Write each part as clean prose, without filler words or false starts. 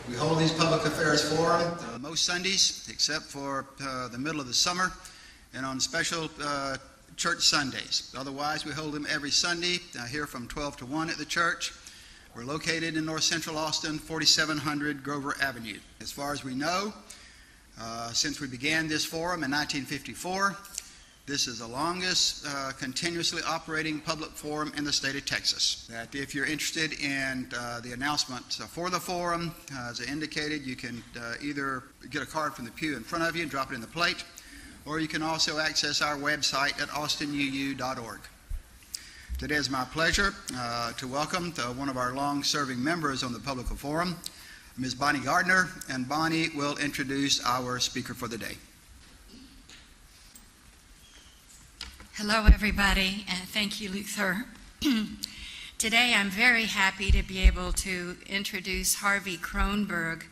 We hold these public affairs forum most Sundays except for the middle of the summer and on special church Sundays. Otherwise, we hold them every Sunday here from 12 to 1 at the church. We're located in North Central Austin, 4700 Grover Avenue. As far as we know, since we began this forum in 1954, this is the longest continuously operating public forum in the state of Texas. That if you're interested in the announcement for the forum, as I indicated, you can either get a card from the pew in front of you and drop it in the plate, or you can also access our website at austinuu.org. Today is my pleasure to welcome one of our long-serving members on the public forum, Ms. Bonnie Gardner, and Bonnie will introduce our speaker for the day. Hello, everybody, and thank you, Luther. Today, I'm very happy to be able to introduce Harvey Kronberg,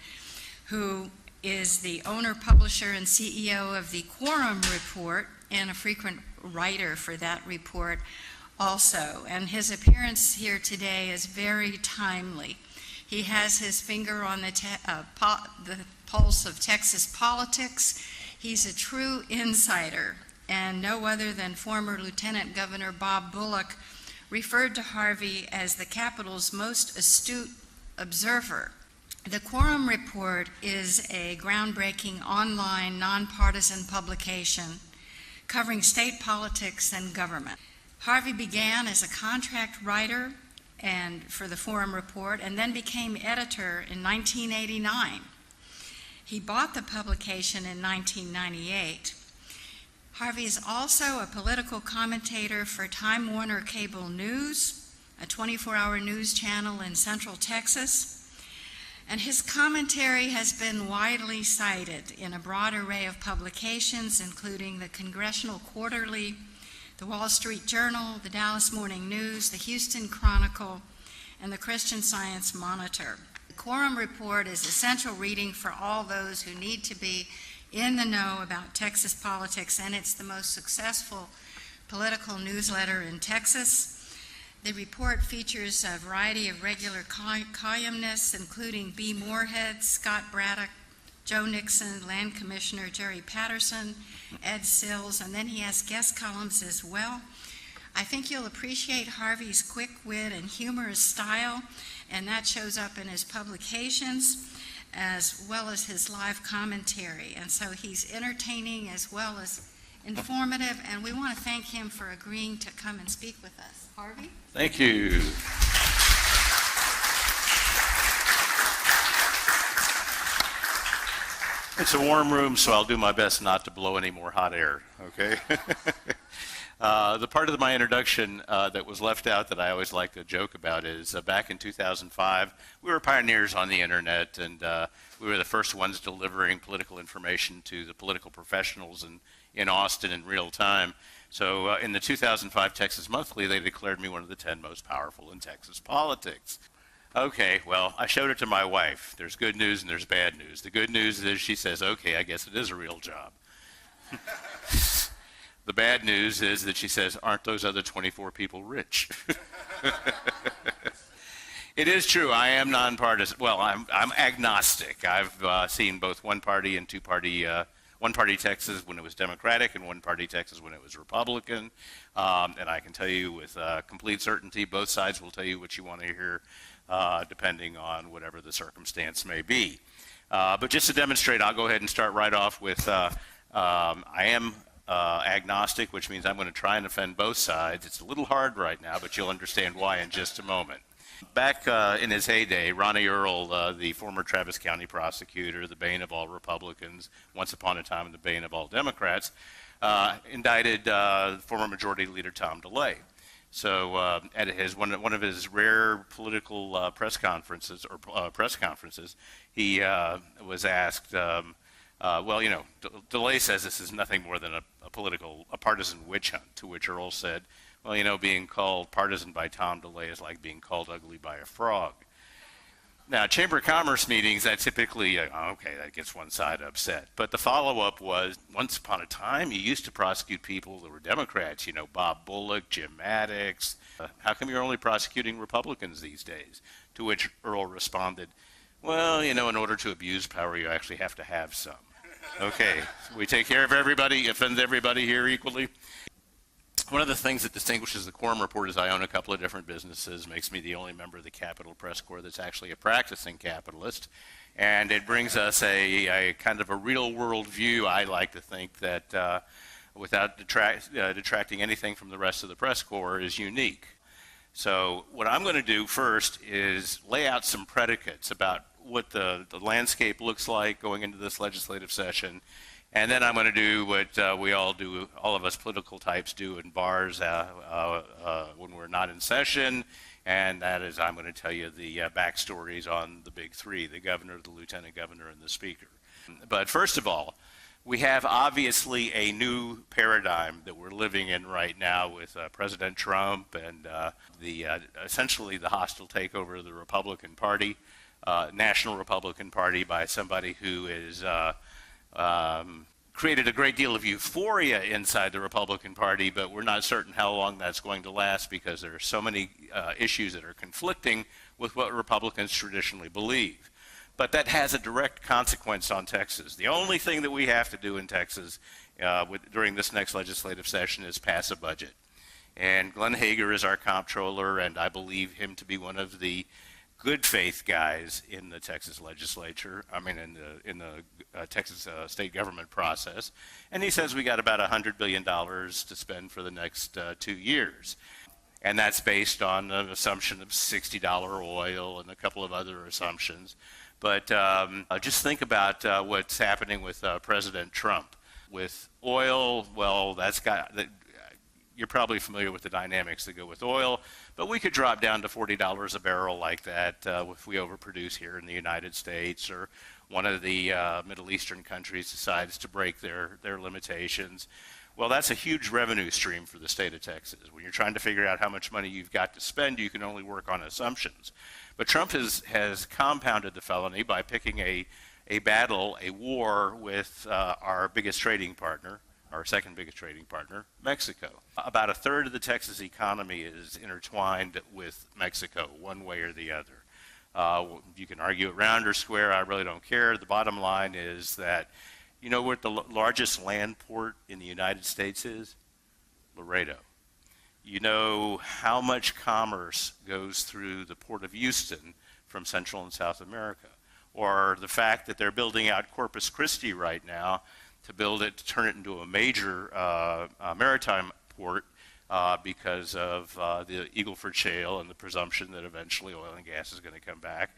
who is the owner, publisher, and CEO of the Quorum report and a frequent writer for that report also. And his appearance here today is very timely. He has his finger on the pulse of Texas politics. He's a true insider, and no other than former Lieutenant Governor Bob Bullock referred to Harvey as the Capitol's most astute observer. The Quorum report is a groundbreaking online nonpartisan publication covering state politics and government. Harvey began as a contract writer and for the Quorum report and then became editor in 1989. He bought the publication in 1998. Harvey is also a political commentator for Time Warner Cable News, a 24-hour news channel in Central Texas, and his commentary has been widely cited in a broad array of publications, including the Congressional Quarterly, the Wall Street Journal, the Dallas Morning News, the Houston Chronicle, and the Christian Science Monitor. The Quorum report is essential reading for all those who need to be in the know about Texas politics, and it's the most successful political newsletter in Texas. The report features a variety of regular columnists, including B. Moorhead, Scott Braddock, Joe Nixon, Land Commissioner Jerry Patterson, Ed Sills, and then he has guest columns as well. I think you'll appreciate Harvey's quick wit and humorous style, and that shows up in his publications as well as his live commentary. And so he's entertaining as well as informative, and we want to thank him for agreeing to come and speak with us. Harvey? Thank you. It's a warm room, so I'll do my best not to blow any more hot air, okay? The part of my introduction that was left out that I always like to joke about is back in 2005, we were pioneers on the internet, and we were the first ones delivering political information to the political professionals in Austin in real time. So in the 2005 Texas Monthly, they declared me one of the 10 most powerful in Texas politics. Okay, well, I showed it to my wife. There's good news and there's bad news. The good news is she says, okay, I guess it is a real job. The bad news is that she says, aren't those other 24 people rich? It is true, I am nonpartisan. Well, I'm agnostic. I've seen both one-party and two-party, one-party Texas when it was Democratic and one-party Texas when it was Republican. And I can tell you with complete certainty, both sides will tell you what you want to hear, depending on whatever the circumstance may be. But just to demonstrate, I'll go ahead and start right off with, I am agnostic, which means I'm going to try and offend both sides. It's a little hard right now, but you'll understand why in just a moment. Back in his heyday, Ronnie Earl, the former Travis County prosecutor, the bane of all Republicans, once upon a time the bane of all Democrats, indicted former Majority Leader Tom DeLay. So at one of his rare political press conferences, he was asked, well, you know, DeLay says this is nothing more than a partisan witch hunt, to which Earl said, well, you know, being called partisan by Tom DeLay is like being called ugly by a frog. Now, Chamber of Commerce meetings, that typically, okay, that gets one side upset. But the follow-up was, once upon a time, you used to prosecute people that were Democrats, you know, Bob Bullock, Jim Maddox. How come you're only prosecuting Republicans these days? To which Earl responded, Well, in order to abuse power, you actually have to have some. Okay, so we take care of everybody, offend everybody here equally. One of the things that distinguishes the Quorum Report is I own a couple of different businesses, makes me the only member of the Capital Press Corps that's actually a practicing capitalist. And it brings us a kind of a real world view, I like to think, that without detracting anything from the rest of the press corps is unique. So what I'm going to do first is lay out some predicates about what the landscape looks like going into this legislative session. And then I'm going to do what we all do, all of us political types do in bars when we're not in session. And that is, I'm going to tell you the backstories on the big three, the governor, the lieutenant governor, and the speaker. But first of all, we have obviously a new paradigm that we're living in right now with President Trump and essentially the hostile takeover of the Republican Party, National Republican Party, by somebody who is created a great deal of euphoria inside the Republican Party, but we're not certain how long that's going to last because there are so many issues that are conflicting with what Republicans traditionally believe. But that has a direct consequence on Texas. The only thing that we have to do in Texas during this next legislative session is pass a budget. And Glenn Hager is our comptroller, and I believe him to be one of the good faith guys in the Texas legislature, in the Texas state government process. And he says we got about $100 billion to spend for the next 2 years. And that's based on an assumption of $60 oil and a couple of other assumptions. But just think about what's happening with President Trump. With oil, well, you're probably familiar with the dynamics that go with oil, but we could drop down to $40 a barrel like that if we overproduce here in the United States, or one of the Middle Eastern countries decides to break their limitations. Well, that's a huge revenue stream for the state of Texas. When you're trying to figure out how much money you've got to spend, you can only work on assumptions. But Trump has compounded the felony by picking a war with our biggest trading partner, our second biggest trading partner, Mexico. About a third of the Texas economy is intertwined with Mexico, one way or the other. You can argue it round or square, I really don't care. The bottom line is that, you know what the largest land port in the United States is? Laredo. You know how much commerce goes through the Port of Houston from Central and South America? Or the fact that they're building out Corpus Christi right now to turn it into a major maritime port because of the Eagle Ford Shale and the presumption that eventually oil and gas is going to come back.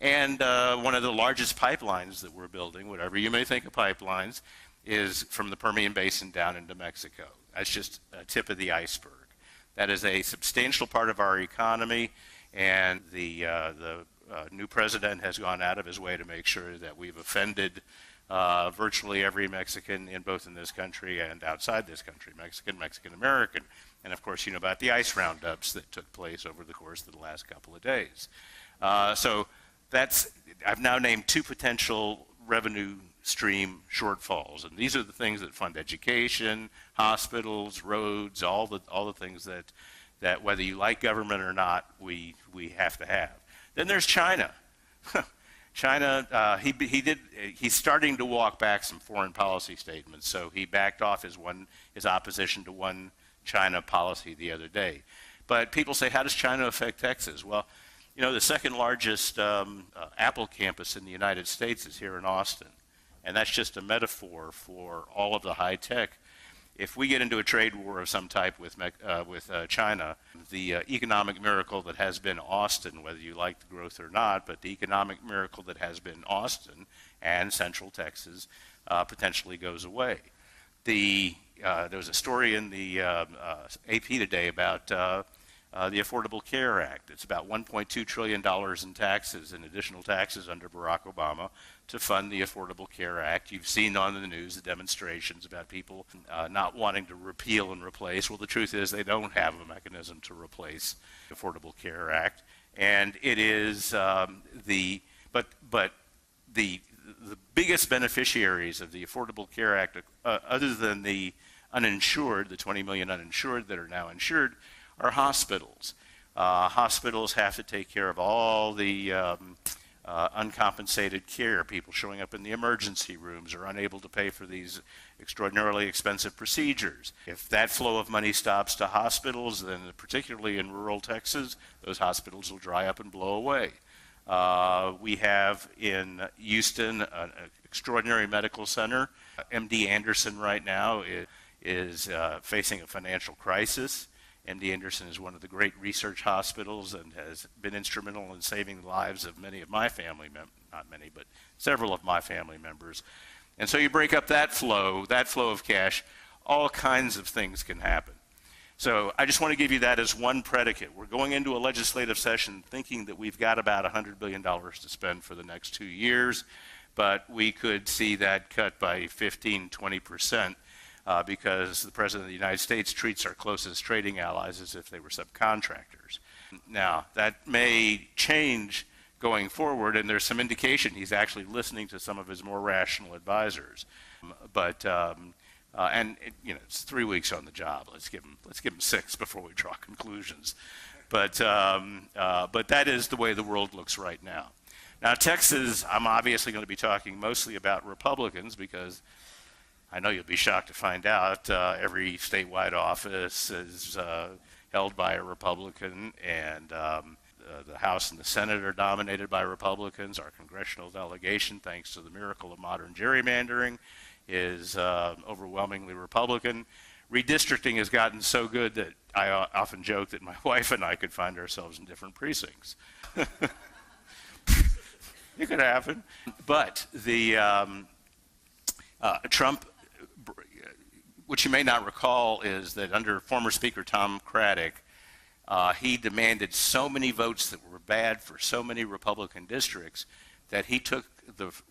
And one of the largest pipelines that we're building, whatever you may think of pipelines, is from the Permian Basin down into Mexico. That's just a tip of the iceberg. That is a substantial part of our economy, and the new president has gone out of his way to make sure that we've offended virtually every Mexican both in this country and outside this country, Mexican American. And of course, you know about the ICE roundups that took place over the course of the last couple of days. So I've now named two potential revenue stream shortfalls, and these are the things that fund education, hospitals, roads, all the things that whether you like government or not, we have to have. Then there's China. China, he's starting to walk back some foreign policy statements, so he backed off his opposition to one China policy the other day. But people say, how does China affect Texas? Well, you know, the second largest Apple campus in the United States is here in Austin, and that's just a metaphor for all of the high tech. If we get into a trade war of some type with China, the economic miracle that has been Austin, whether you like the growth or not, but the economic miracle that has been Austin and Central Texas potentially goes away. There was a story in the AP today about the Affordable Care Act. It's about $1.2 trillion in taxes, in additional taxes under Barack Obama, to fund the Affordable Care Act. You've seen on the news the demonstrations about people not wanting to repeal and replace. Well, the truth is they don't have a mechanism to replace the Affordable Care Act. And it is the biggest beneficiaries of the Affordable Care Act, other than the uninsured, the 20 million uninsured that are now insured, are hospitals. Hospitals have to take care of all the uncompensated care, people showing up in the emergency rooms are unable to pay for these extraordinarily expensive procedures. If that flow of money stops to hospitals, then particularly in rural Texas, those hospitals will dry up and blow away. We have in Houston an extraordinary medical center. MD Anderson right now is facing a financial crisis. MD Anderson is one of the great research hospitals and has been instrumental in saving the lives of many of my family members, not many, but several of my family members. And so you break up that flow of cash, all kinds of things can happen. So I just want to give you that as one predicate. We're going into a legislative session thinking that we've got about $100 billion to spend for the next 2 years, but we could see that cut by 15, 20%. Because the President of the United States treats our closest trading allies as if they were subcontractors. Now, that may change going forward, and there's some indication he's actually listening to some of his more rational advisors. It's 3 weeks on the job. Let's give him 6 before we draw conclusions. But that is the way the world looks right now. Now, Texas, I'm obviously going to be talking mostly about Republicans because I know you'll be shocked to find out every statewide office is held by a Republican, and the House and the Senate are dominated by Republicans. Our congressional delegation, thanks to the miracle of modern gerrymandering, is overwhelmingly Republican. Redistricting has gotten so good that I often joke that my wife and I could find ourselves in different precincts. It could happen. But Trump, what you may not recall is that under former Speaker Tom Craddick, he demanded so many votes that were bad for so many Republican districts that he took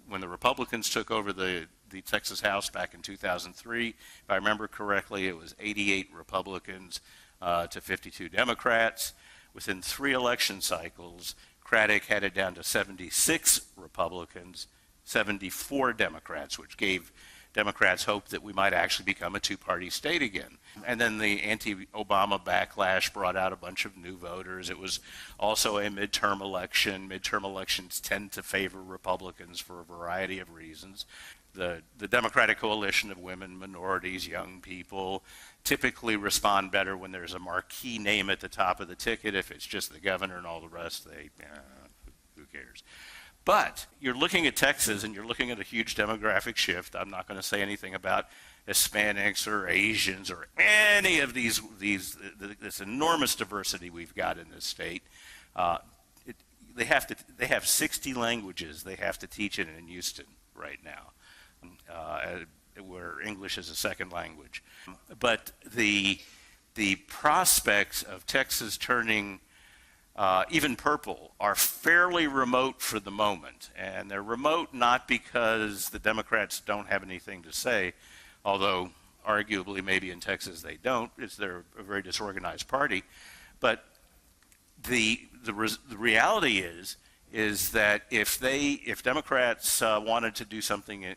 when the Republicans took over the Texas House back in 2003, if I remember correctly, it was 88 Republicans to 52 Democrats. Within 3 election cycles, Craddick had it down to 76 Republicans, 74 Democrats, which gave Democrats hope that we might actually become a 2-party state again. And then the anti-Obama backlash brought out a bunch of new voters. It was also a midterm election. Midterm elections tend to favor Republicans for a variety of reasons. The Democratic coalition of women, minorities, young people typically respond better when there's a marquee name at the top of the ticket. If it's just the governor and all the rest, who cares? But you're looking at Texas and you're looking at a huge demographic shift. I'm not going to say anything about Hispanics or Asians or any of this enormous diversity we've got in this state. They have 60 languages they have to teach in Houston right now, where English is a second language. But the prospects of Texas turning even purple are fairly remote for the moment. And they're remote not because the Democrats don't have anything to say, although arguably maybe in Texas they don't. They're a very disorganized party. But the reality is that if Democrats wanted to do something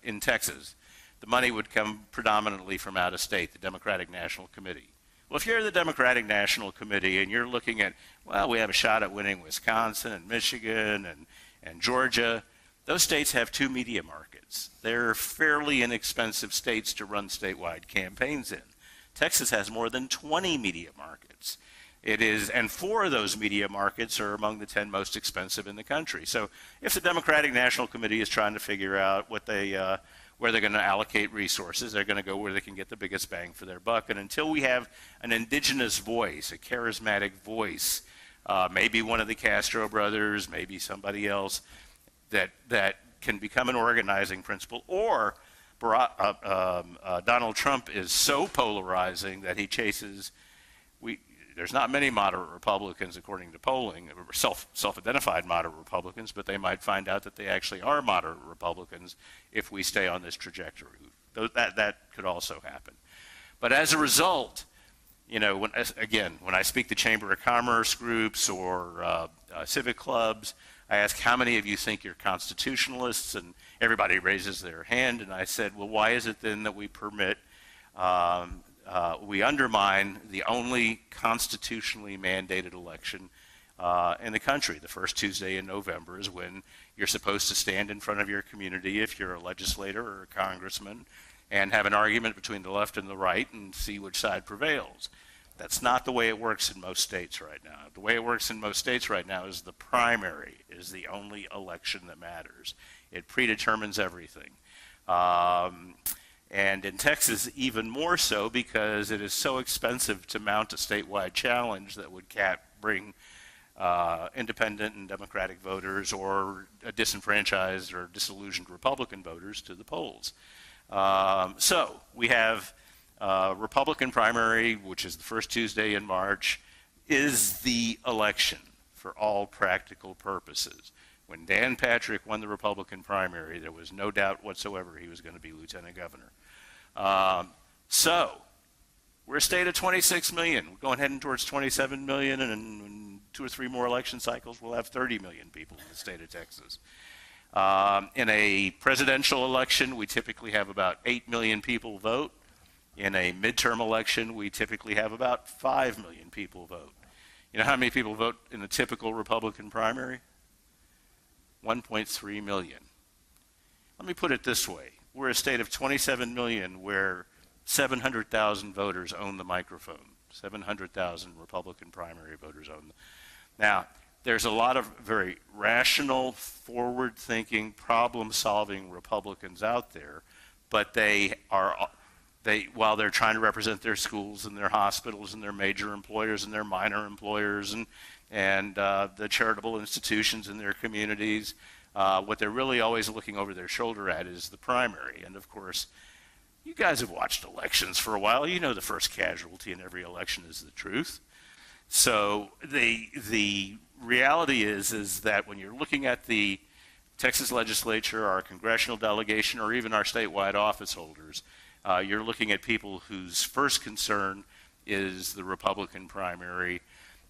in Texas, the money would come predominantly from out of state, the Democratic National Committee. Well, if you're the Democratic National Committee and you're looking at, well, we have a shot at winning Wisconsin and Michigan and Georgia, those states have 2 media markets. They're fairly inexpensive states to run statewide campaigns in. Texas has more than 20 media markets. And 4 of those media markets are among the 10 most expensive in the country. So if the Democratic National Committee is trying to figure out where they're going to allocate resources, they're going to go where they can get the biggest bang for their buck. And until we have an indigenous voice, a charismatic voice, maybe one of the Castro brothers, maybe somebody else, that can become an organizing principle, or Donald Trump is so polarizing that he chases. There's not many moderate Republicans, according to polling, self-identified moderate Republicans, but they might find out that they actually are moderate Republicans if we stay on this trajectory. That could also happen. But as a result, when I speak to Chamber of Commerce groups or civic clubs, I ask, how many of you think you're constitutionalists? And everybody raises their hand, and I said, well, why is it then that we permit we undermine the only constitutionally mandated election in the country. The first Tuesday in November is when you're supposed to stand in front of your community if you're a legislator or a congressman and have an argument between the left and the right and see which side prevails. That's not the way it works in most states right now. The way it works in most states right now is the primary is the only election that matters. It predetermines everything. And in Texas, even more so because it is so expensive to mount a statewide challenge that would bring independent and Democratic voters or disenfranchised or disillusioned Republican voters to the polls. So we have Republican primary, which is the first Tuesday in March, is the election for all practical purposes. When Dan Patrick won the Republican primary, there was no doubt whatsoever he was going to be lieutenant governor. So we're a state of 26 million. We're going heading towards 27 million, and in 2 or 3 more election cycles, we'll have 30 million people in the state of Texas. In a presidential election, we typically have about 8 million people vote. In a midterm election, we typically have about 5 million people vote. You know how many people vote in a typical Republican primary? 1.3 million. Let me put it this way. We're a state of 27 million where 700,000 voters own the microphone. 700,000 Republican primary voters own them. Now, there's a lot of very rational, forward-thinking, problem-solving Republicans out there, but while they're trying to represent their schools and their hospitals and their major employers and their minor employers and the charitable institutions in their communities, what they're really always looking over their shoulder at is the primary. And of course, you guys have watched elections for a while. You know the first casualty in every election is the truth. So the reality is that when you're looking at the Texas legislature, our congressional delegation, or even our statewide office holders, you're looking at people whose first concern is the Republican primary.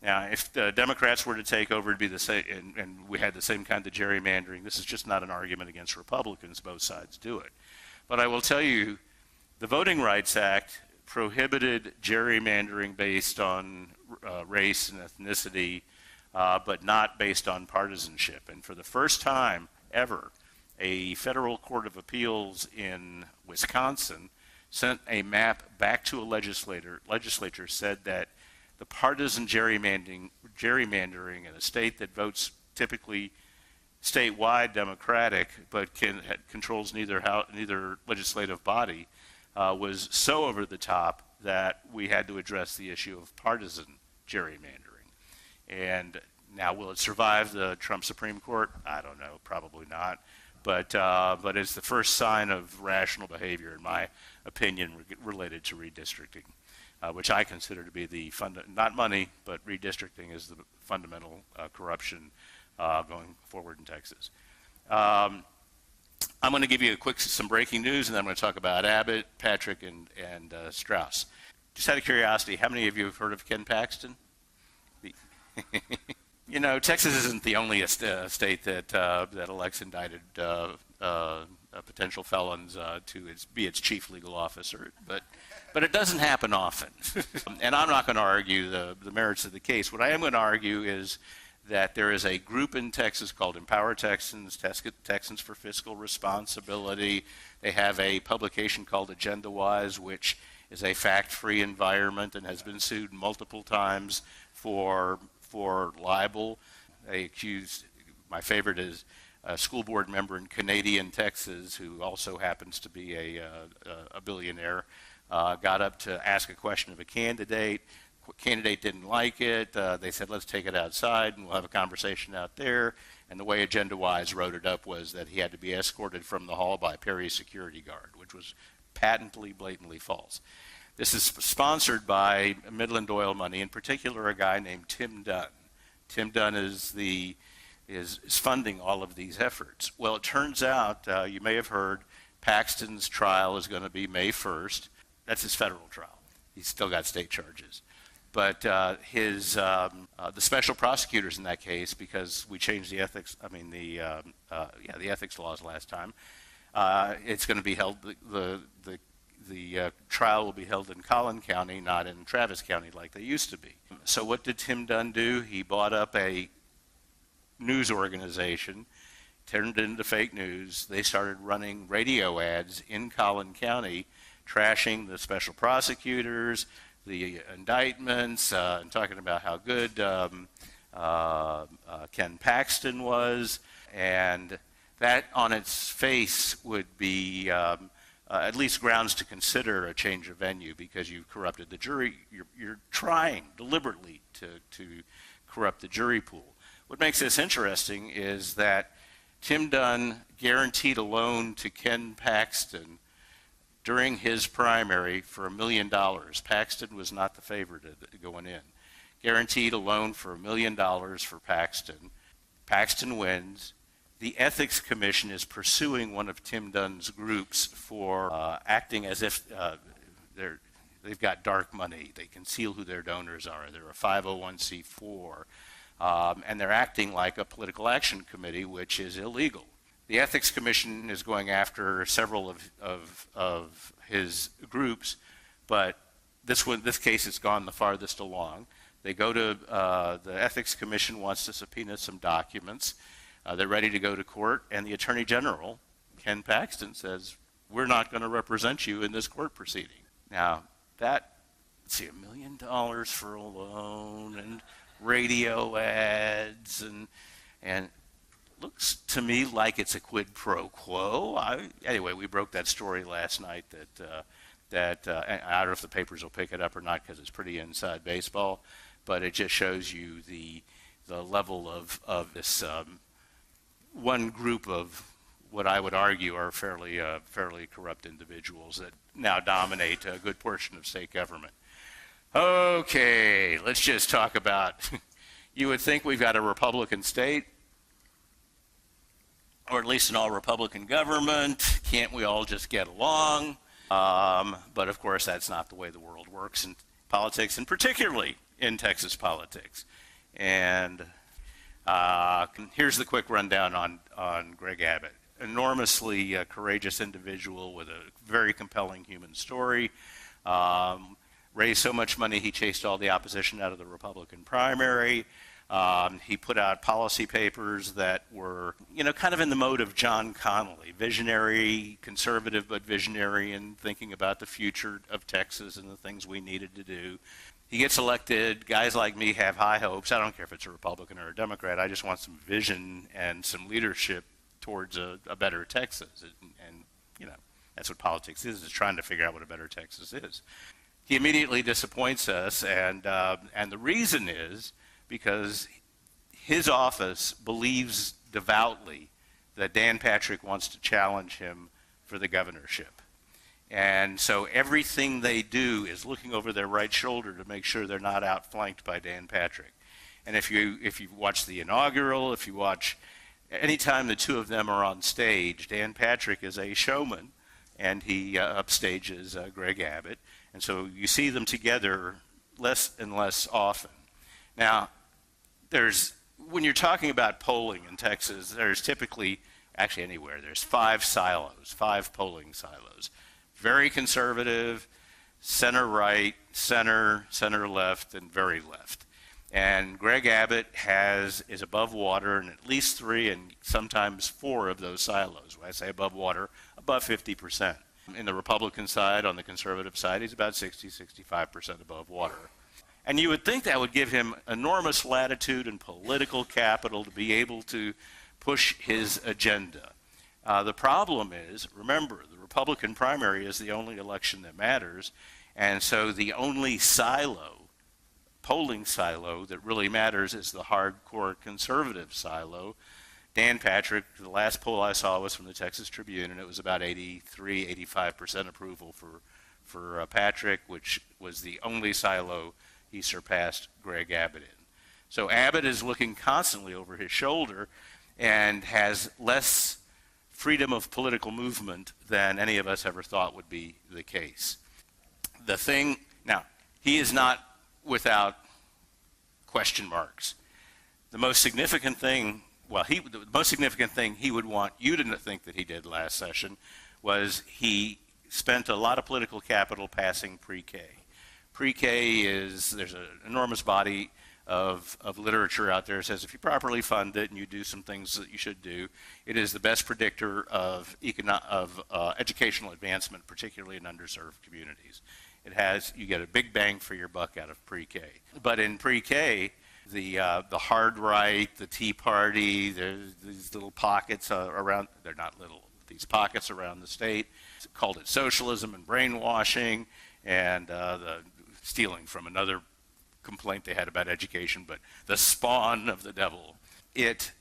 Now, if the Democrats were to take over, it'd be the same, and we had the same kind of gerrymandering. This is just not an argument against Republicans. Both sides do it. But I will tell you, the Voting Rights Act prohibited gerrymandering based on race and ethnicity, but not based on partisanship. And for the first time ever, a federal court of appeals in Wisconsin sent a map back to a legislature, said that the partisan gerrymandering in a state that votes typically statewide Democratic but controls neither legislative body was so over the top that we had to address the issue of partisan gerrymandering. And now, will it survive the Trump Supreme Court? I don't know, probably not. But it's the first sign of rational behavior, in my opinion, related to redistricting, which I consider to be the not money, but redistricting is the fundamental corruption going forward in Texas. I'm going to give you some breaking news, and then I'm going to talk about Abbott, Patrick, and Strauss. Just out of curiosity, how many of you have heard of Ken Paxton? You know, Texas isn't the only state that elects indicted potential felons to be its chief legal officer, but it doesn't happen often. And I'm not going to argue the merits of the case. What I am going to argue is that there is a group in Texas called Empower Texans, Texans for Fiscal Responsibility. They have a publication called Agenda Wise, which is a fact-free environment and has been sued multiple times for libel. They accused, my favorite is a school board member in Canadian, Texas, who also happens to be a billionaire, got up to ask a question of a candidate. Candidate didn't like it. They said, let's take it outside and we'll have a conversation out there. And the way Agenda Wise wrote it up was that he had to be escorted from the hall by Perry's security guard, which was patently, blatantly false. This is sponsored by Midland Oil Money, in particular a guy named Tim Dunn. Tim Dunn is funding all of these efforts. Well, it turns out, you may have heard, Paxton's trial is going to be May 1st. That's his federal trial. He's still got state charges. But the special prosecutors in that case, because we changed the ethics, the ethics laws last time, it's going to be held, the the trial will be held in Collin County, not in Travis County like they used to be. So what did Tim Dunn do? He bought up a news organization, turned it into fake news. They started running radio ads in Collin County, trashing the special prosecutors, the indictments, and talking about how good Ken Paxton was. And that on its face would be at least grounds to consider a change of venue, because you've corrupted the jury. You're trying deliberately to corrupt the jury pool. What makes this interesting is that Tim Dunn guaranteed a loan to Ken Paxton during his primary for $1 million. Paxton was not the favorite going in. Guaranteed a loan for $1 million for Paxton. Paxton wins. The Ethics Commission is pursuing one of Tim Dunn's groups for acting as if they've got dark money. They conceal who their donors are. They're a 501c4. And they're acting like a political action committee, which is illegal. The Ethics Commission is going after several of his groups, but this case has gone the farthest along. They go to, the Ethics Commission wants to subpoena some documents. They're ready to go to court, and the Attorney General, Ken Paxton, says, we're not going to represent you in this court proceeding. Now, let's see, $1 million for a loan, and radio ads, and looks to me like it's a quid pro quo. Anyway, we broke that story last night that I don't know if the papers will pick it up or not, because it's pretty inside baseball, but it just shows you the level of this one group of what I would argue are fairly corrupt individuals that now dominate a good portion of state government. Okay, let's just talk about, you would think we've got a Republican state, or at least an all-Republican government. Can't we all just get along? But of course, that's not the way the world works in politics, and particularly in Texas politics. And here's the quick rundown on Greg Abbott. Enormously courageous individual with a very compelling human story. Raised so much money he chased all the opposition out of the Republican primary. He put out policy papers that were, kind of in the mode of John Connally, visionary, conservative but visionary, in thinking about the future of Texas and the things we needed to do. He gets elected. Guys like me have high hopes. I don't care if it's a Republican or a Democrat. I just want some vision and some leadership towards a better Texas. And that's what politics is trying to figure out what a better Texas is. He immediately disappoints us, and the reason is because his office believes devoutly that Dan Patrick wants to challenge him for the governorship. And so everything they do is looking over their right shoulder to make sure they're not outflanked by Dan Patrick. And if you watch the inaugural, if you watch, anytime the two of them are on stage, Dan Patrick is a showman, and he upstages Greg Abbott. And so you see them together less and less often. Now, when you're talking about polling in Texas, there's typically, actually anywhere, there's 5 polling silos. Very conservative, center-right, center-left, and very left. And Greg Abbott is above water in at least 3 and sometimes 4 of those silos. When I say above water, above 50%. In the Republican side, on the conservative side, he's about 65% above water. And you would think that would give him enormous latitude and political capital to be able to push his agenda. The problem is, remember, the Republican primary is the only election that matters, and so the only polling silo that really matters is the hardcore conservative silo. Dan Patrick, the last poll I saw was from the Texas Tribune, and it was about 85% approval for Patrick, which was the only silo he surpassed Greg Abbott in. So Abbott is looking constantly over his shoulder and has less freedom of political movement than any of us ever thought would be the case. Now, he is not without question marks. The most significant thing he would want you to think that he did last session was he spent a lot of political capital passing pre-K. Pre-K there's an enormous body of literature out there that says if you properly fund it and you do some things that you should do, it is the best predictor of educational advancement, particularly in underserved communities. You get a big bang for your buck out of pre-K. But in pre-K, the hard right, the Tea Party, there's these little pockets around, they're not little, these pockets around the state, called it socialism and brainwashing, and the stealing from another complaint they had about education, but the spawn of the devil. It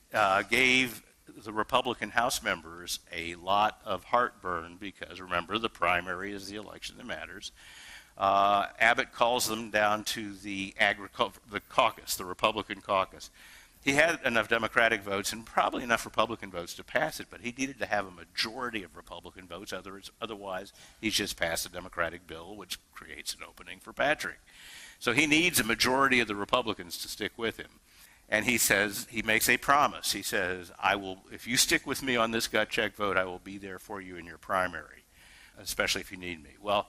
gave the Republican House members a lot of heartburn because, remember, the primary is the election that matters. Abbott calls them down to the caucus, the Republican caucus. He had enough Democratic votes and probably enough Republican votes to pass it, but he needed to have a majority of Republican votes. Otherwise, he's just passed a Democratic bill, which creates an opening for Patrick. So he needs a majority of the Republicans to stick with him. And he makes a promise. He says, if you stick with me on this gut check vote, I will be there for you in your primary, especially if you need me. Well,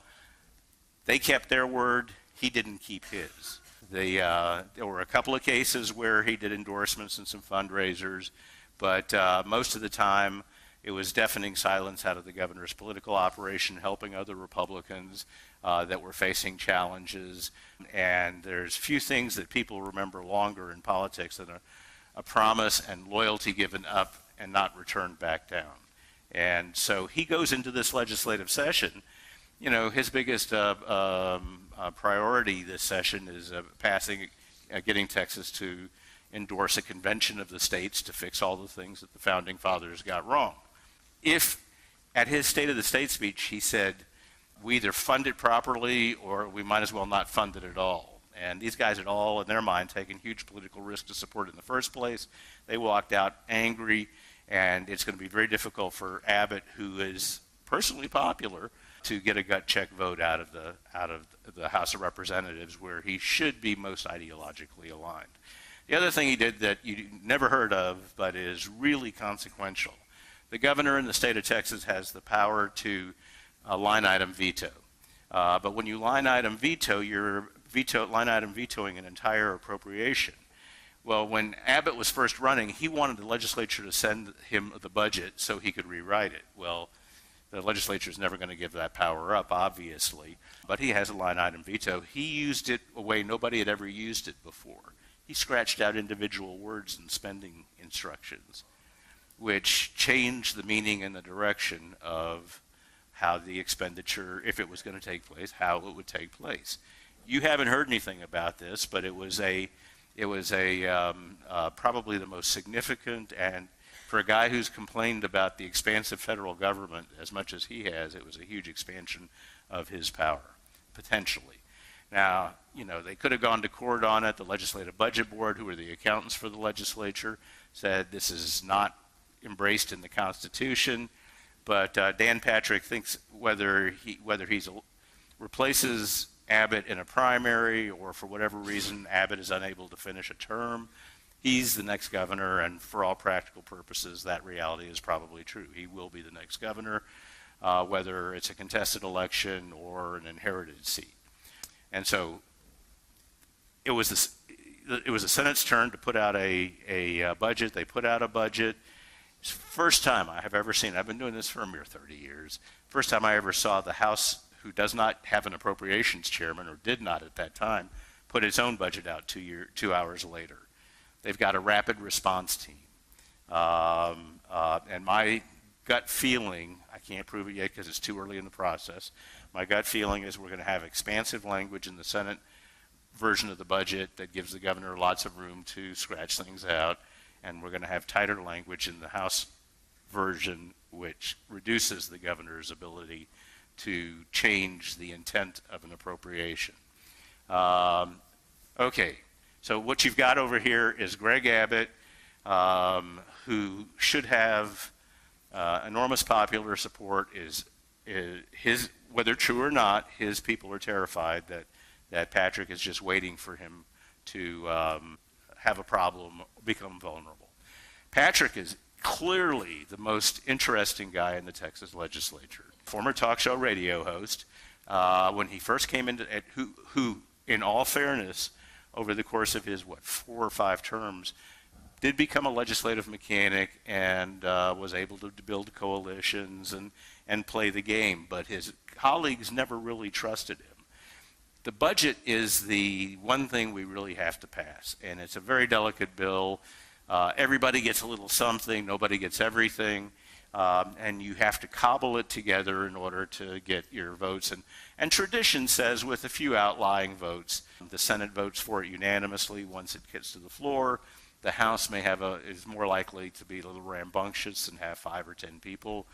they kept their word. He didn't keep his. There were a couple of cases where he did endorsements and some fundraisers, but most of the time it was deafening silence out of the governor's political operation, helping other Republicans that were facing challenges. And there's few things that people remember longer in politics than a promise and loyalty given up and not returned back down. And so he goes into this legislative session. You know, his biggest priority this session is getting Texas to endorse a convention of the states to fix all the things that the founding fathers got wrong. If at his State of the State speech he said, we either fund it properly or we might as well not fund it at all. And these guys had all, in their mind, taken huge political risk to support it in the first place. They walked out angry, and it's going to be very difficult for Abbott, who is personally popular, to get a gut check vote out of the House of Representatives, where he should be most ideologically aligned. The other thing he did that you never heard of, but is really consequential, the governor in the state of Texas has the power to line item veto. But when you line item veto, you're line item vetoing an entire appropriation. Well, when Abbott was first running, he wanted the legislature to send him the budget so he could rewrite it. Well, the legislature is never going to give that power up, obviously, but he has a line item veto. He used it a way nobody had ever used it before. He scratched out individual words and spending instructions, which changed the meaning and the direction of how the expenditure, if it was going to take place, how it would take place. You haven't heard anything about this, but it was probably the most significant, and for a guy who's complained about the expansive federal government as much as he has, it was a huge expansion of his power, potentially. Now, you know, they could have gone to court on it. The Legislative Budget Board, who are the accountants for the legislature, said this is not embraced in the Constitution. But Dan Patrick thinks whether he replaces Abbott in a primary or for whatever reason Abbott is unable to finish a term, he's the next governor, and for all practical purposes, that reality is probably true. He will be the next governor, whether it's a contested election or an inherited seat. And so it was the Senate's turn to put out a budget. They put out a budget. It's the first time I have ever seen, I've been doing this for a mere 30 years, first time I ever saw the House, who does not have an appropriations chairman, or did not at that time, put its own budget out 2 hours later. They've got a rapid response team. And my gut feeling, I can't prove it yet because it's too early in the process, my gut feeling is we're going to have expansive language in the Senate version of the budget that gives the governor lots of room to scratch things out, and we're going to have tighter language in the House version, which reduces the governor's ability to change the intent of an appropriation. Okay, so what you've got over here is Greg Abbott, who should have enormous popular support. His, whether true or not, his people are terrified that Patrick is just waiting for him to have a problem, become vulnerable. Patrick is clearly the most interesting guy in the Texas legislature. Former talk show radio host. When he first came into, who, in all fairness, over the course of his, 4 or 5 terms, did become a legislative mechanic and was able to build coalitions and play the game. But his colleagues never really trusted him. The budget is the one thing we really have to pass, and it's a very delicate bill. Everybody gets a little something, nobody gets everything, and you have to cobble it together in order to get your votes. And tradition says, with a few outlying votes, the Senate votes for it unanimously once it gets to the floor. The House is more likely to be a little rambunctious and have 5 or 10 people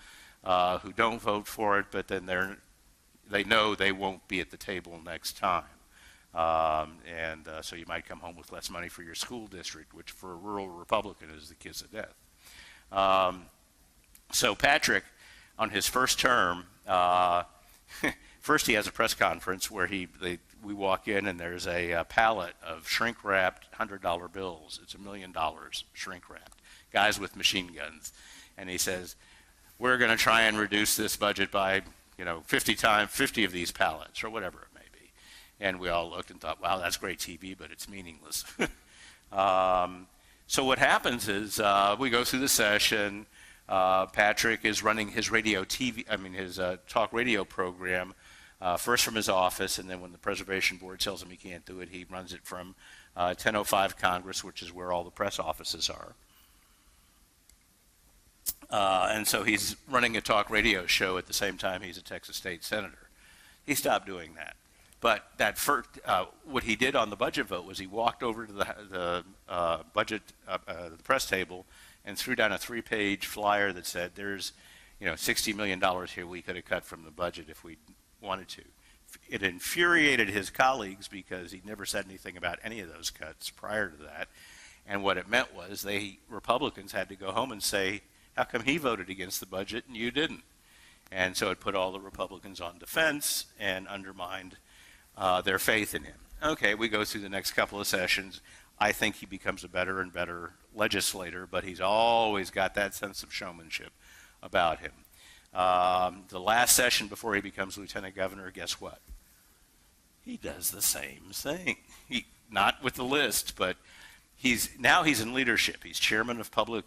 who don't vote for it, but then they know they won't be at the table next time. So you might come home with less money for your school district, which for a rural Republican is the kiss of death. So Patrick, on his first term, first he has a press conference where we walk in and there's a pallet of shrink-wrapped $100 bills. It's $1 million shrink-wrapped, guys with machine guns. And he says, we're going to try and reduce this budget by 50 of these pallets, or whatever it may be. And we all looked and thought, wow, that's great TV, but it's meaningless. So what happens is we go through the session. Patrick is running his his talk radio program, first from his office, and then when the Preservation Board tells him he can't do it, he runs it from 1005 Congress, which is where all the press offices are. And so he's running a talk radio show at the same time he's a Texas state senator. He stopped doing that. But what he did on the budget vote was he walked over to the press table and threw down a 3-page flyer that said, there's $60 million here we could have cut from the budget if we wanted to. It infuriated his colleagues because he never said anything about any of those cuts prior to that. And what it meant was Republicans had to go home and say, how come he voted against the budget and you didn't? And so it put all the Republicans on defense and undermined their faith in him. Okay, we go through the next couple of sessions. I think he becomes a better and better legislator, but he's always got that sense of showmanship about him. The last session before he becomes lieutenant governor, guess what? He does the same thing. Not with the list, but he's in leadership. He's chairman of public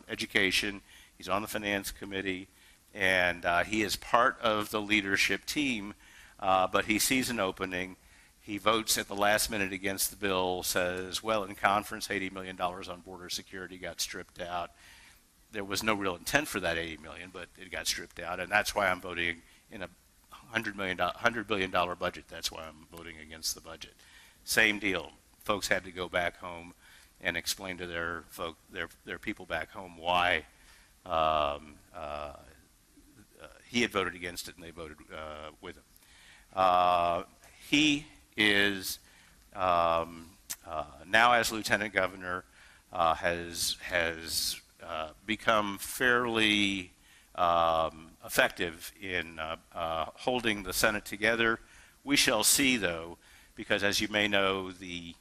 education. He's on the finance committee, and he is part of the leadership team, but he sees an opening. He votes at the last minute against the bill, says, well, in conference, $80 million on border security got stripped out. There was no real intent for that $80 million, but it got stripped out, and that's why I'm voting in a $100 billion budget. That's why I'm voting against the budget. Same deal. Folks had to go back home and explain to their people back home why he had voted against it and they voted with him. He is now, as lieutenant governor, has become fairly effective in holding the Senate together. We shall see, though, because as you may know, the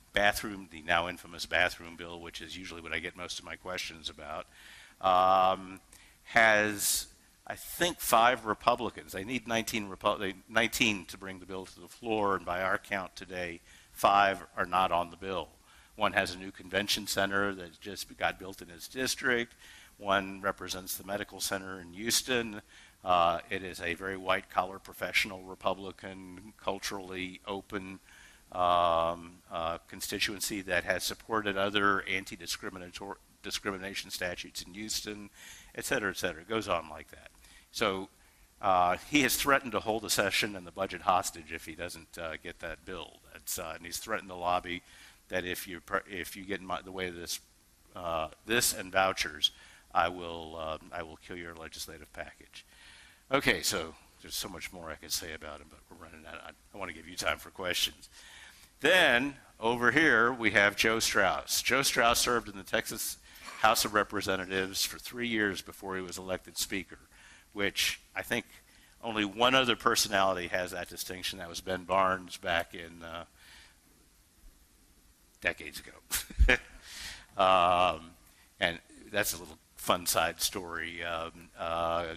now infamous bathroom bill, which is usually what I get most of my questions about, has, I think, 5 Republicans. They need 19 to bring the bill to the floor, and by our count today, 5 are not on the bill. One has a new convention center that just got built in his district. One represents the medical center in Houston. It is a very white-collar professional Republican, culturally open constituency that has supported other anti-discrimination statutes in Houston, et cetera, et cetera. It goes on like that. So he has threatened to hold a session and the budget hostage if he doesn't get that bill. And he's threatened to lobby that if you get in the way of this and vouchers, I will kill your legislative package. Okay, so there's so much more I could say about him, but we're running out. I want to give you time for questions. Then over here we have Joe Strauss. Joe Strauss served in the Texas House of Representatives for 3 years before he was elected Speaker, which I think only one other personality has that distinction. That was Ben Barnes back in decades ago. And that's a little fun side story. I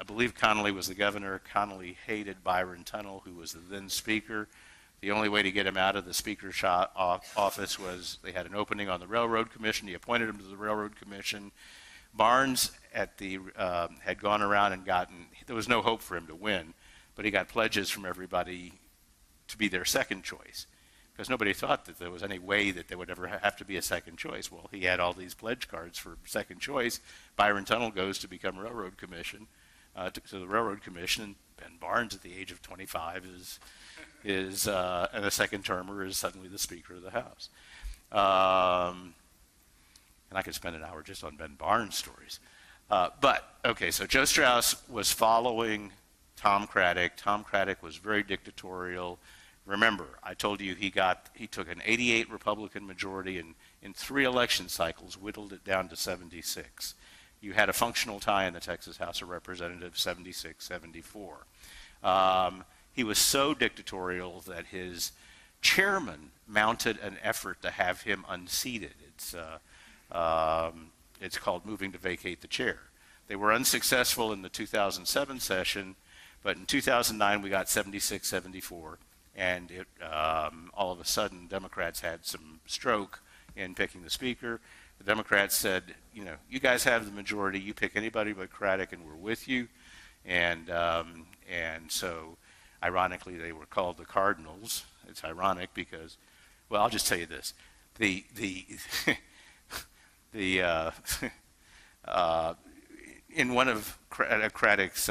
believe Connolly was the governor. Connolly hated Byron Tunnell, who was the then speaker. The only way to get him out of the speaker's office was they had an opening on the Railroad Commission. He appointed him to the Railroad Commission. Barnes had gone around and there was no hope for him to win, but he got pledges from everybody to be their second choice, because nobody thought that there was any way that there would ever have to be a second choice. Well, he had all these pledge cards for second choice. Byron Tunnell goes to become Railroad Commission, to the Railroad Commission, and Ben Barnes at the age of 25 and a second termer is suddenly the Speaker of the House. And I could spend an hour just on Ben Barnes stories. Okay, so Joe Strauss was following Tom Craddock. Tom Craddock was very dictatorial. Remember, I told you he took an 88 Republican majority and in 3 election cycles whittled it down to 76. You had a functional tie in the Texas House of Representatives, 76-74. He was so dictatorial that his chairman mounted an effort to have him unseated. It's called moving to vacate the chair. They were unsuccessful in the 2007 session, but in 2009 we got 76-74, and all of a sudden Democrats had some stroke in picking the speaker. The Democrats said, you guys have the majority, you pick anybody but Craddock and we're with you. And so ironically they were called the Cardinals. It's ironic because, well, I'll just tell you this. In one of Craddock's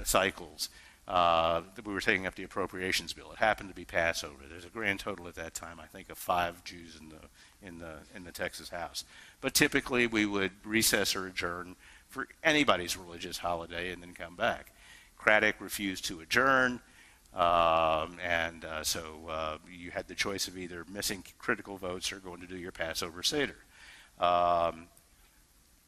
cycles, we were taking up the appropriations bill. It happened to be Passover. There's a grand total at that time, I think, of 5 Jews in the Texas House. But typically, we would recess or adjourn for anybody's religious holiday and then come back. Craddock refused to adjourn, so you had the choice of either missing critical votes or going to do your Passover Seder. I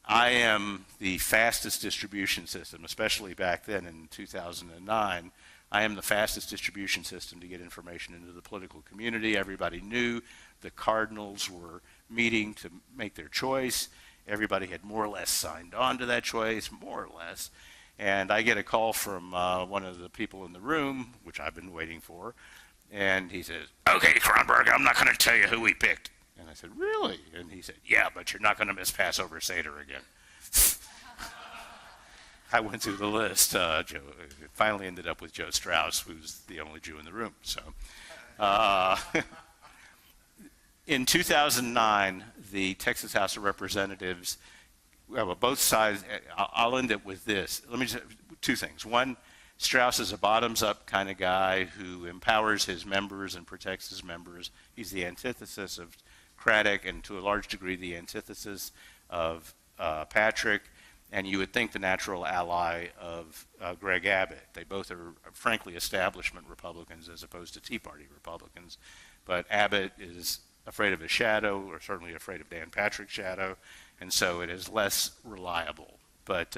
am the fastest distribution system, especially back then in 2009. I am the fastest distribution system to get information into the political community. Everybody knew the Cardinals were meeting to make their choice. Everybody had more or less signed on to that choice, more or less. And I get a call from one of the people in the room, which I've been waiting for, and he says, "Okay, Kronberg, I'm not going to tell you who we picked." And I said, "Really?" And he said, "Yeah, but you're not going to miss Passover Seder again." I went through the list. Joe finally ended up with Joe Strauss, who's the only Jew in the room. So, in 2009, the Texas House of Representatives, well, both sides. I'll end it with this. Let me just 2 things. One, Strauss is a bottoms-up kind of guy who empowers his members and protects his members. He's the antithesis of Craddock, and to a large degree the antithesis of Patrick, and you would think the natural ally of Greg Abbott. They both are, frankly, establishment Republicans as opposed to Tea Party Republicans. But Abbott is afraid of his shadow, or certainly afraid of Dan Patrick's shadow, and so it is less reliable. But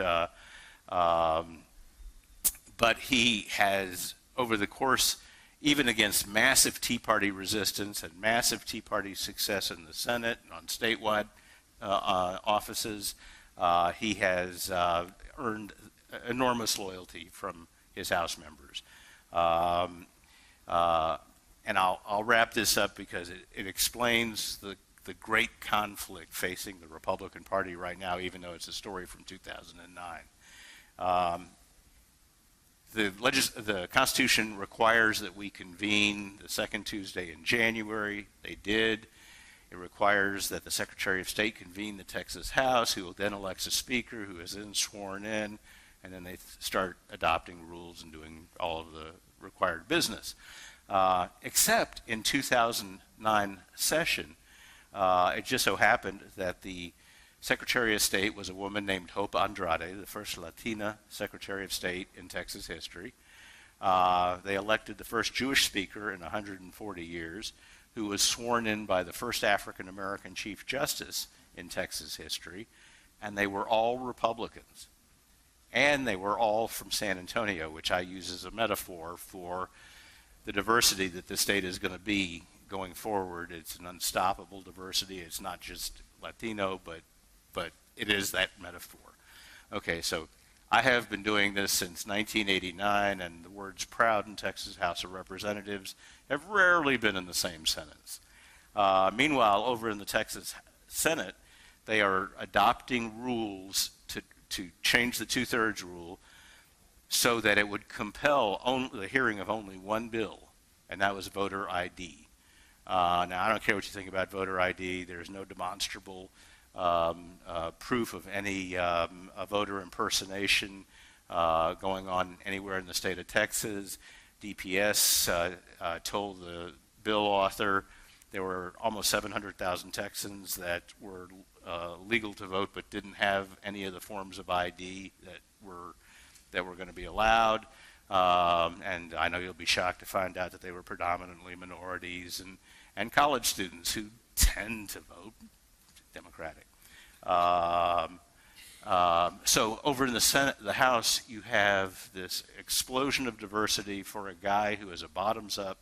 he has, over the course, even against massive Tea Party resistance and massive Tea Party success in the Senate and on statewide offices, he has earned enormous loyalty from his House members. And I'll wrap this up because it explains the great conflict facing the Republican Party right now, even though it's a story from 2009. The Constitution requires that we convene the second Tuesday in January. They did. It requires that the Secretary of State convene the Texas House, who then elects a speaker who is then sworn in, and then they start adopting rules and doing all of the required business. Except in 2009 session, it just so happened that the Secretary of State was a woman named Hope Andrade, the first Latina Secretary of State in Texas history. They elected the first Jewish speaker in 140 years, who was sworn in by the first African-American Chief Justice in Texas history, and they were all Republicans. And they were all from San Antonio, which I use as a metaphor for the diversity that the state is going to be going forward. It's an unstoppable diversity. It's not just Latino, but it is that metaphor. Okay, so I have been doing this since 1989, and the words proud in Texas House of Representatives have rarely been in the same sentence. Meanwhile, over in the Texas Senate, they are adopting rules to change the two-thirds rule so that it would compel the hearing of only one bill, and that was voter ID. Now, I don't care what you think about voter ID. There's no demonstrable proof of any voter impersonation going on anywhere in the state of Texas. DPS told the bill author there were almost 700,000 Texans that were legal to vote but didn't have any of the forms of ID that were going to be allowed. And I know you'll be shocked to find out that they were predominantly minorities and college students who tend to vote Democratic. So over in the Senate, the House, you have this explosion of diversity for a guy who is a bottoms-up,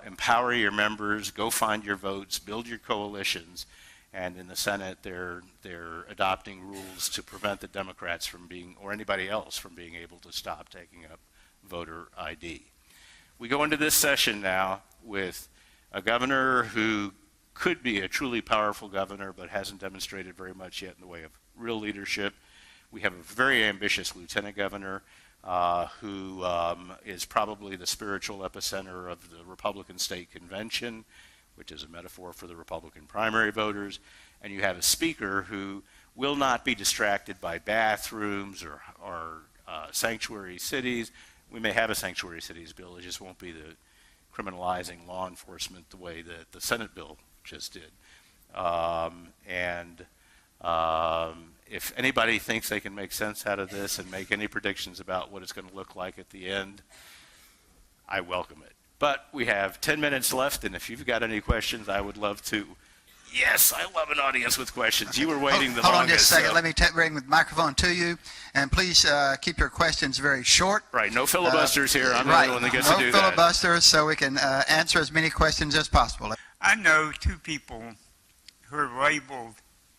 empower your members, go find your votes, build your coalitions. And in the Senate, they're adopting rules to prevent the Democrats from being, or anybody else from being able to stop taking up voter ID. We go into this session now with a governor who could be a truly powerful governor, but hasn't demonstrated very much yet in the way of real leadership. We have a very ambitious lieutenant governor who is probably the spiritual epicenter of the Republican state convention, which is a metaphor for the Republican primary voters. And you have a speaker who will not be distracted by bathrooms or sanctuary cities. We may have a sanctuary cities bill, it just won't be the criminalizing law enforcement the way that the Senate bill just did. If anybody thinks they can make sense out of this and make any predictions about what it's going to look like at the end, I welcome it. But we have 10 minutes left, and if you've got any questions, I would love to. Yes, I love an audience with questions. You were waiting the longest. Hold on just a second. Let me bring the microphone to you, and please keep your questions very short. Right, no filibusters here. I'm right. the only one that gets no to do that. No filibusters, so we can answer as many questions as possible. I know two people who are labeled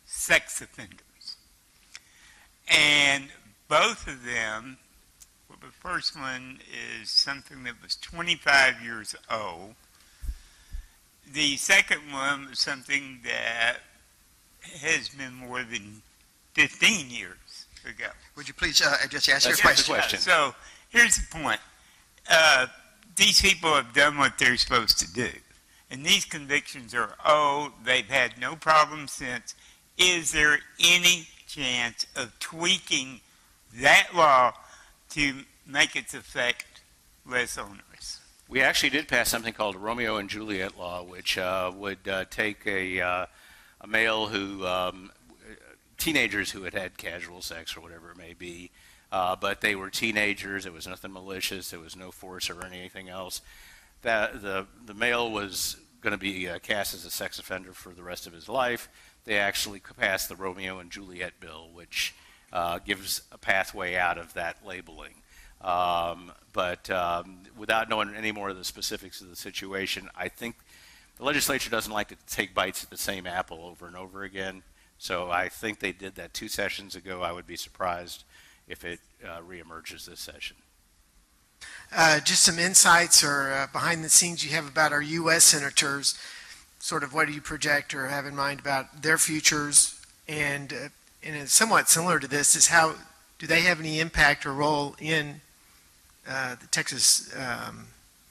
sex offenders. And both of them, well, the first one is something that was 25 years old. The second one was something that has been more than 15 years ago. Would you please just ask your That's the question? question. So here's the point. These people have done what they're supposed to do. And these convictions are old. They've had no problem since. Is there any chance of tweaking that law to make its effect less onerous? We actually did pass something called a Romeo and Juliet law, which would take a male who, teenagers who had had casual sex or whatever it may be, but they were teenagers, it was nothing malicious, there was no force or anything else. That the male was going to be cast as a sex offender for the rest of his life. They actually passed the Romeo and Juliet bill, which gives a pathway out of that labeling. But without knowing any more of the specifics of the situation, I think the legislature doesn't like to take bites at the same apple over and over again. So I think they did that 2 sessions ago. I would be surprised if it reemerges this session. Just some insights or behind the scenes you have about our U.S. senators, sort of what do you project or have in mind about their futures, and it's somewhat similar to this, is how do they have any impact or role in the Texas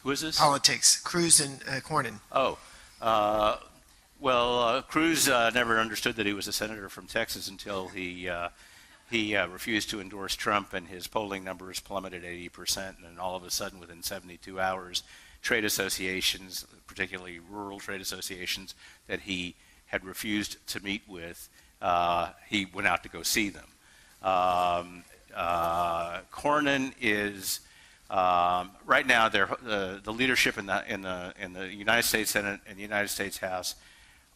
Who is this? politics? Cruz and Cornyn. Well, Cruz never understood that he was a senator from Texas until he refused to endorse Trump, and his polling numbers plummeted 80%, and then all of a sudden, within 72 hours, trade associations, particularly rural trade associations that he had refused to meet with, he went out to go see them. Cornyn is right now the leadership in the United States Senate and the United States House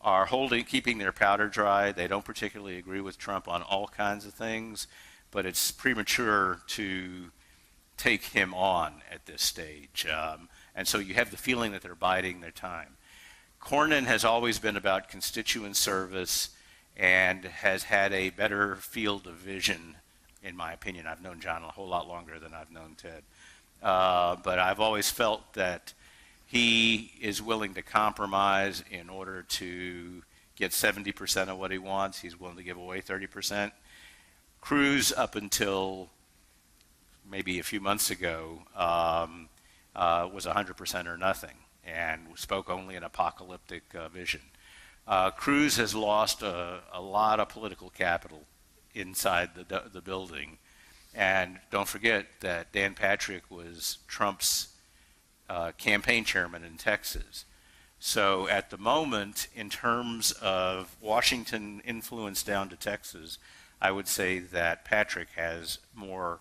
are keeping their powder dry. They don't particularly agree with Trump on all kinds of things, but it's premature to take him on at this stage. And so you have the feeling that they're biding their time. Cornyn has always been about constituent service and has had a better field of vision, in my opinion. I've known John a whole lot longer than I've known Ted. But I've always felt that he is willing to compromise in order to get 70% of what he wants. He's willing to give away 30%. Cruz, up until maybe a few months ago, was 100% or nothing and spoke only an apocalyptic vision. Cruz has lost a lot of political capital inside the building. And don't forget that Dan Patrick was Trump's campaign chairman in Texas. So at the moment, in terms of Washington influence down to Texas, I would say that Patrick has more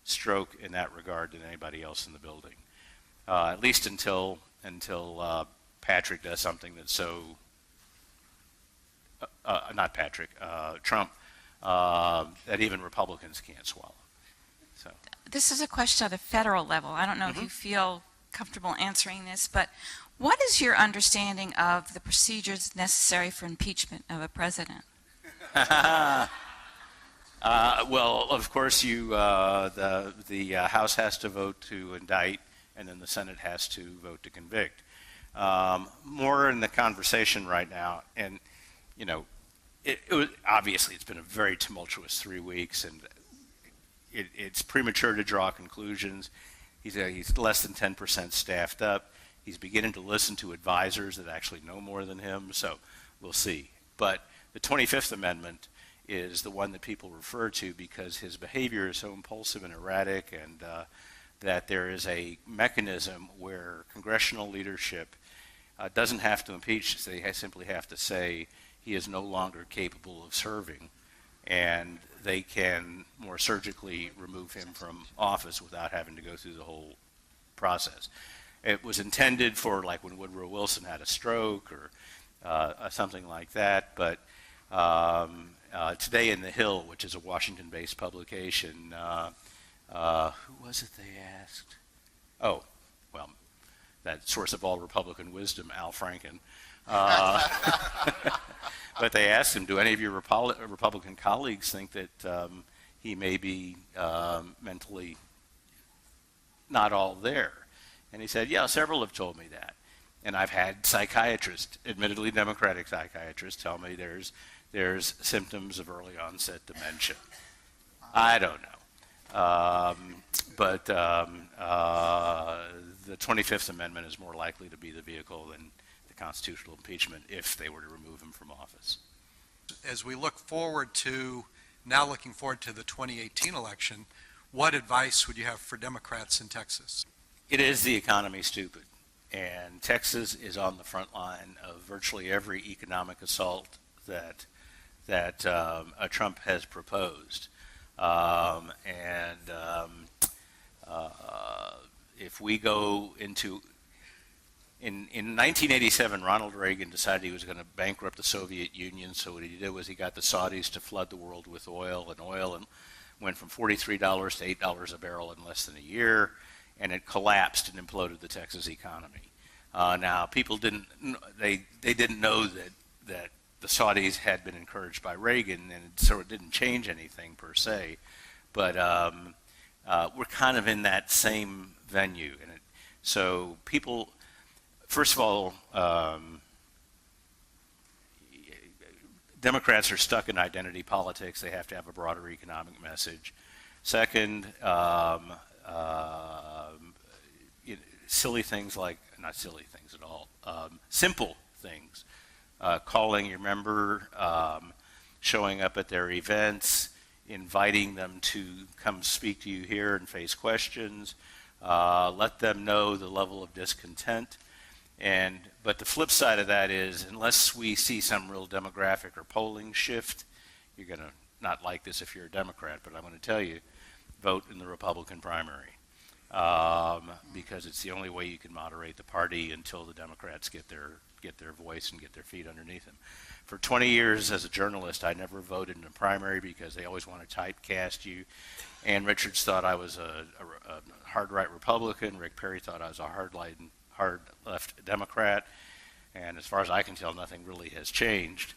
stroke in that regard than anybody else in the building. At least until Patrick does something that's so, Trump, that even Republicans can't swallow. So This is a question at a federal level. I don't know if you feel comfortable answering this, but what is your understanding of the procedures necessary for impeachment of a president? Well, of course, the House has to vote to indict, and then the Senate has to vote to convict. More in the conversation right now, and it was obviously it's been a very tumultuous 3 weeks, and it's premature to draw conclusions. He's less than 10% staffed up. He's beginning to listen to advisors that actually know more than him, so we'll see. But the 25th Amendment is the one that people refer to because his behavior is so impulsive and erratic, and that there is a mechanism where congressional leadership doesn't have to impeach. They simply have to say he is no longer capable of serving, and they can more surgically remove him from office without having to go through the whole process. It was intended for like when Woodrow Wilson had a stroke or something like that, but today in the Hill, which is a Washington-based publication, who was it they asked? Oh, well, that source of all Republican wisdom, Al Franken. But they asked him, do any of your Republican colleagues think that he may be mentally not all there? And he said, yeah, several have told me that. And I've had psychiatrists, admittedly Democratic psychiatrists, tell me there's symptoms of early onset dementia. I don't know. But the 25th Amendment is more likely to be the vehicle than the constitutional impeachment if they were to remove him from office. As we look forward to, now looking forward to the 2018 election, what advice would you have for Democrats in Texas? It is the economy, stupid. And Texas is on the front line of virtually every economic assault that Trump has proposed. If we go into, in 1987, Ronald Reagan decided he was going to bankrupt the Soviet Union, so what he did was he got the Saudis to flood the world with oil, and went from $43 to $8 a barrel in less than a year, and it collapsed and imploded the Texas economy. Now, people didn't know that the Saudis had been encouraged by Reagan, and so it didn't change anything per se. But we're kind of in that same venue. So people, first of all, Democrats are stuck in identity politics. They have to have a broader economic message. Second, silly things like, not silly things at all, simple things. Calling your member, showing up at their events, inviting them to come speak to you here and face questions, let them know the level of discontent. But the flip side of that is, unless we see some real demographic or polling shift, you're going to not like this if you're a Democrat, but I'm going to tell you, vote in the Republican primary. Because it's the only way you can moderate the party until the Democrats get their voice and get their feet underneath them. For 20 years as a journalist, I never voted in a primary because they always want to typecast you. Ann Richards thought I was a hard-right Republican. Rick Perry thought I was a hard-left Democrat. And as far as I can tell, nothing really has changed.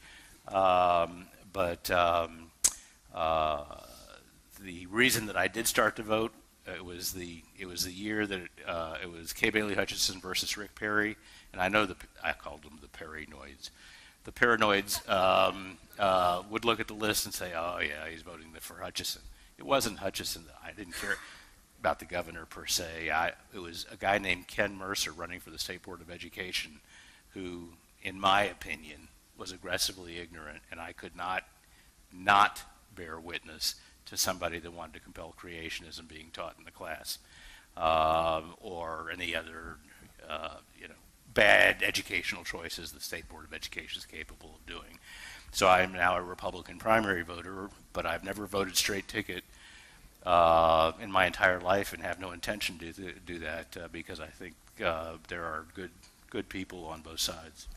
The reason that I did start to vote, it was the year that it was Kay Bailey Hutchison versus Rick Perry, and I know I called them the Perrynoids. The Paranoids would look at the list and say, "Oh yeah, he's voting for Hutchison." It wasn't Hutchison. I didn't care about the governor per se. It was a guy named Ken Mercer running for the State Board of Education, who, in my opinion, was aggressively ignorant, and I could not bear witness to somebody that wanted to compel creationism being taught in the class, or any other, bad educational choices the State Board of Education is capable of doing. So I am now a Republican primary voter, but I've never voted straight ticket in my entire life, and have no intention to do that because I think there are good people on both sides.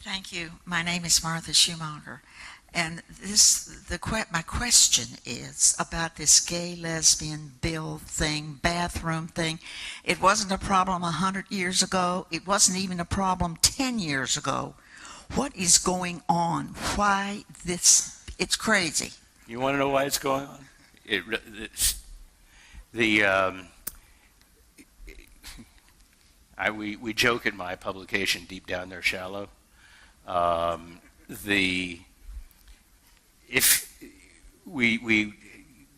Thank you. My name is Martha Schumacher, and my question is about this gay lesbian bill thing, bathroom thing. It wasn't a problem 100 years ago. It wasn't even a problem 10 years ago. What is going on? Why this? It's crazy. You want to know why it's going on? We joke in my publication, Deep Down They're Shallow.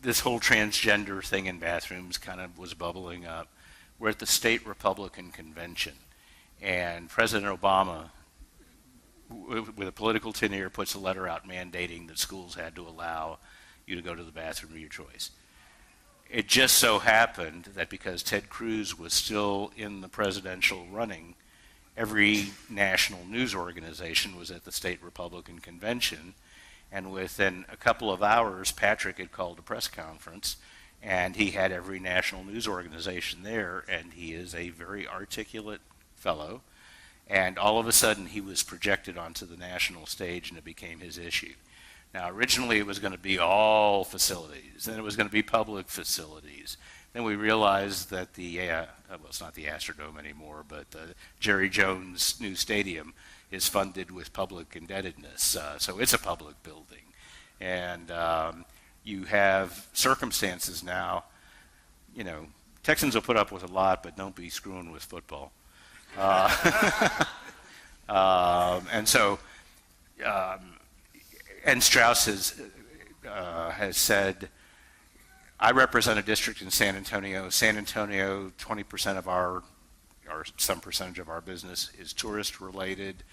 This whole transgender thing in bathrooms kind of was bubbling up. We're at the state Republican convention, and President Obama, with a political tenure, puts a letter out mandating that schools had to allow you to go to the bathroom of your choice. It just so happened that because Ted Cruz was still in the presidential running, every national news organization was at the state Republican convention, and within a couple of hours, Patrick had called a press conference, and he had every national news organization there, and he is a very articulate fellow, and all of a sudden he was projected onto the national stage, and it became his issue. Now, originally it was going to be all facilities, then it was going to be public facilities. Then we realized that it's not the Astrodome anymore, but the Jerry Jones new stadium is funded with public indebtedness, so it's a public building. And you have circumstances now, Texans will put up with a lot, but don't be screwing with football. And Strauss has said, I represent a district in San Antonio. San Antonio, 20% of or some percentage of our business is tourist related.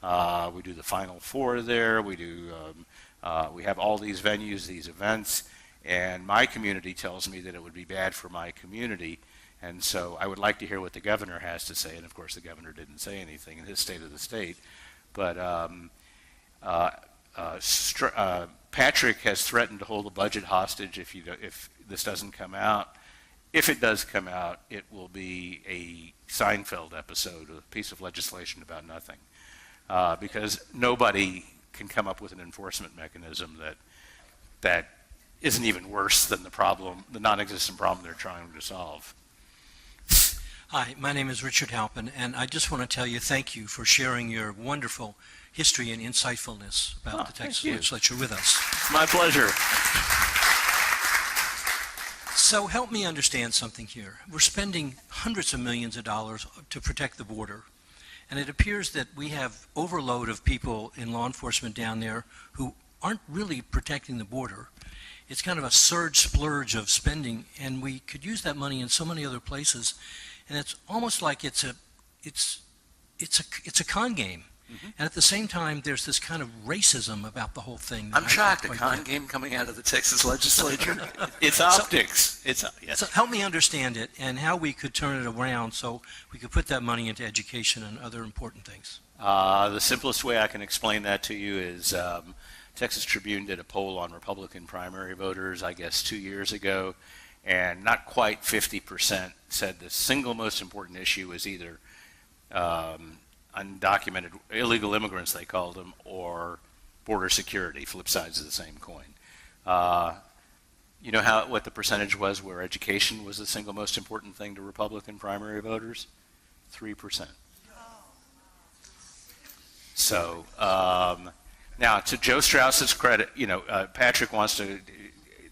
We do the Final Four there. We have all these venues, these events, and my community tells me that it would be bad for my community. And so I would like to hear what the governor has to say. And of course, the governor didn't say anything in his state of the state. But Patrick has threatened to hold the budget hostage if this doesn't come out. If it does come out, it will be a Seinfeld episode, a piece of legislation about nothing, because nobody can come up with an enforcement mechanism that isn't even worse than the non-existent problem they're trying to solve. Hi, my name is Richard Halpin, and I just want to tell you thank you for sharing your wonderful history and insightfulness about the Texas legislature with us. My pleasure. So help me understand something here. We're spending hundreds of millions of dollars to protect the border, and it appears that we have overload of people in law enforcement down there who aren't really protecting the border. It's kind of a surge splurge of spending, and we could use that money in so many other places, and it's almost like it's a con game. Mm-hmm. And at the same time, there's this kind of racism about the whole thing. I'm shocked, a con game coming out of the Texas legislature. It's optics. Yes. So help me understand it and how we could turn it around so we could put that money into education and other important things. The simplest way I can explain that to you is Texas Tribune did a poll on Republican primary voters, I guess 2 years ago, and not quite 50% said the single most important issue is either undocumented illegal immigrants, they called them, or border security, flip sides of the same coin. You know what the percentage was where education was the single most important thing to Republican primary voters? 3%. So now, to Joe Strauss's credit, Patrick wants to.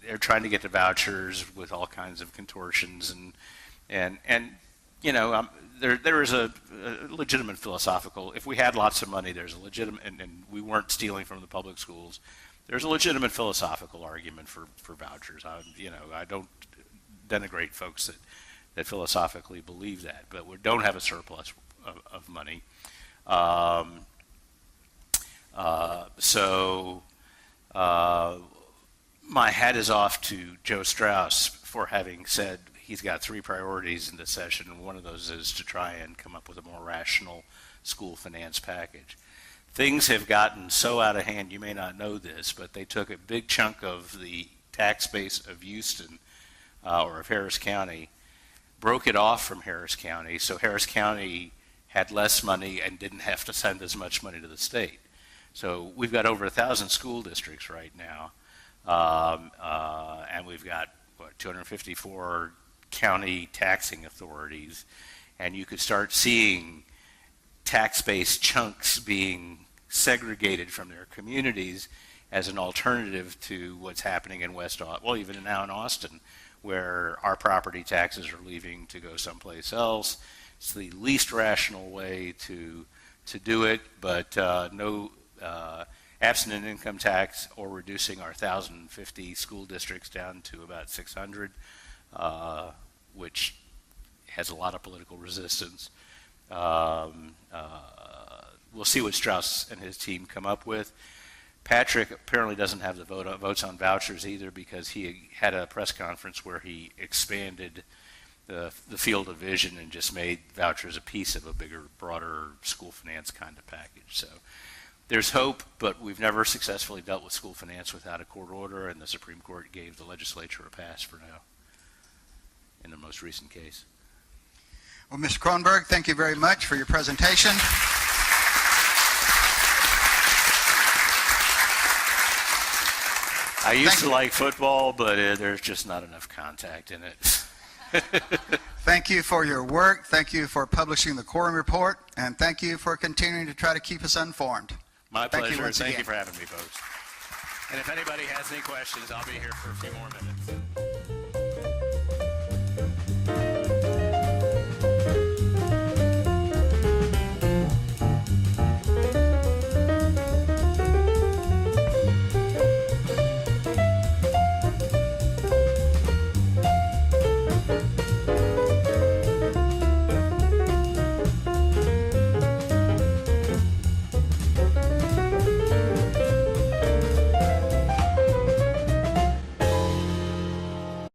They're trying to get the vouchers with all kinds of contortions, and there is a legitimate philosophical. If we had lots of money, there's a legitimate, and we weren't stealing from the public schools. There's a legitimate philosophical argument for vouchers. I don't denigrate folks that philosophically believe that, but we don't have a surplus of money. My hat is off to Joe Strauss for having said he's got 3 priorities in this session, and one of those is to try and come up with a more rational school finance package. Things have gotten so out of hand, you may not know this, but they took a big chunk of the tax base of Houston or of Harris County, broke it off from Harris County, so Harris County had less money and didn't have to send as much money to the state. So we've got over 1,000 school districts right now, and we've got 254 county taxing authorities, and you could start seeing tax-based chunks being segregated from their communities as an alternative to what's happening in even now in Austin, where our property taxes are leaving to go someplace else. It's the least rational way to do it, but absent an income tax or reducing our 1,050 school districts down to about 600, which has a lot of political resistance. We'll see what Strauss and his team come up with. Patrick apparently doesn't have the votes on vouchers either, because he had a press conference where he expanded the field of vision and just made vouchers a piece of a bigger, broader school finance kind of package. So there's hope, but we've never successfully dealt with school finance without a court order, and the Supreme Court gave the legislature a pass for now in the most recent case. Well, Mr. Kronberg, thank you very much for your presentation. I used to like football, but there's just not enough contact in it. Thank you for your work. Thank you for publishing the Quorum report, and thank you for continuing to try to keep us informed. My pleasure. Thank you for having me, folks. And if anybody has any questions, I'll be here for a few more minutes.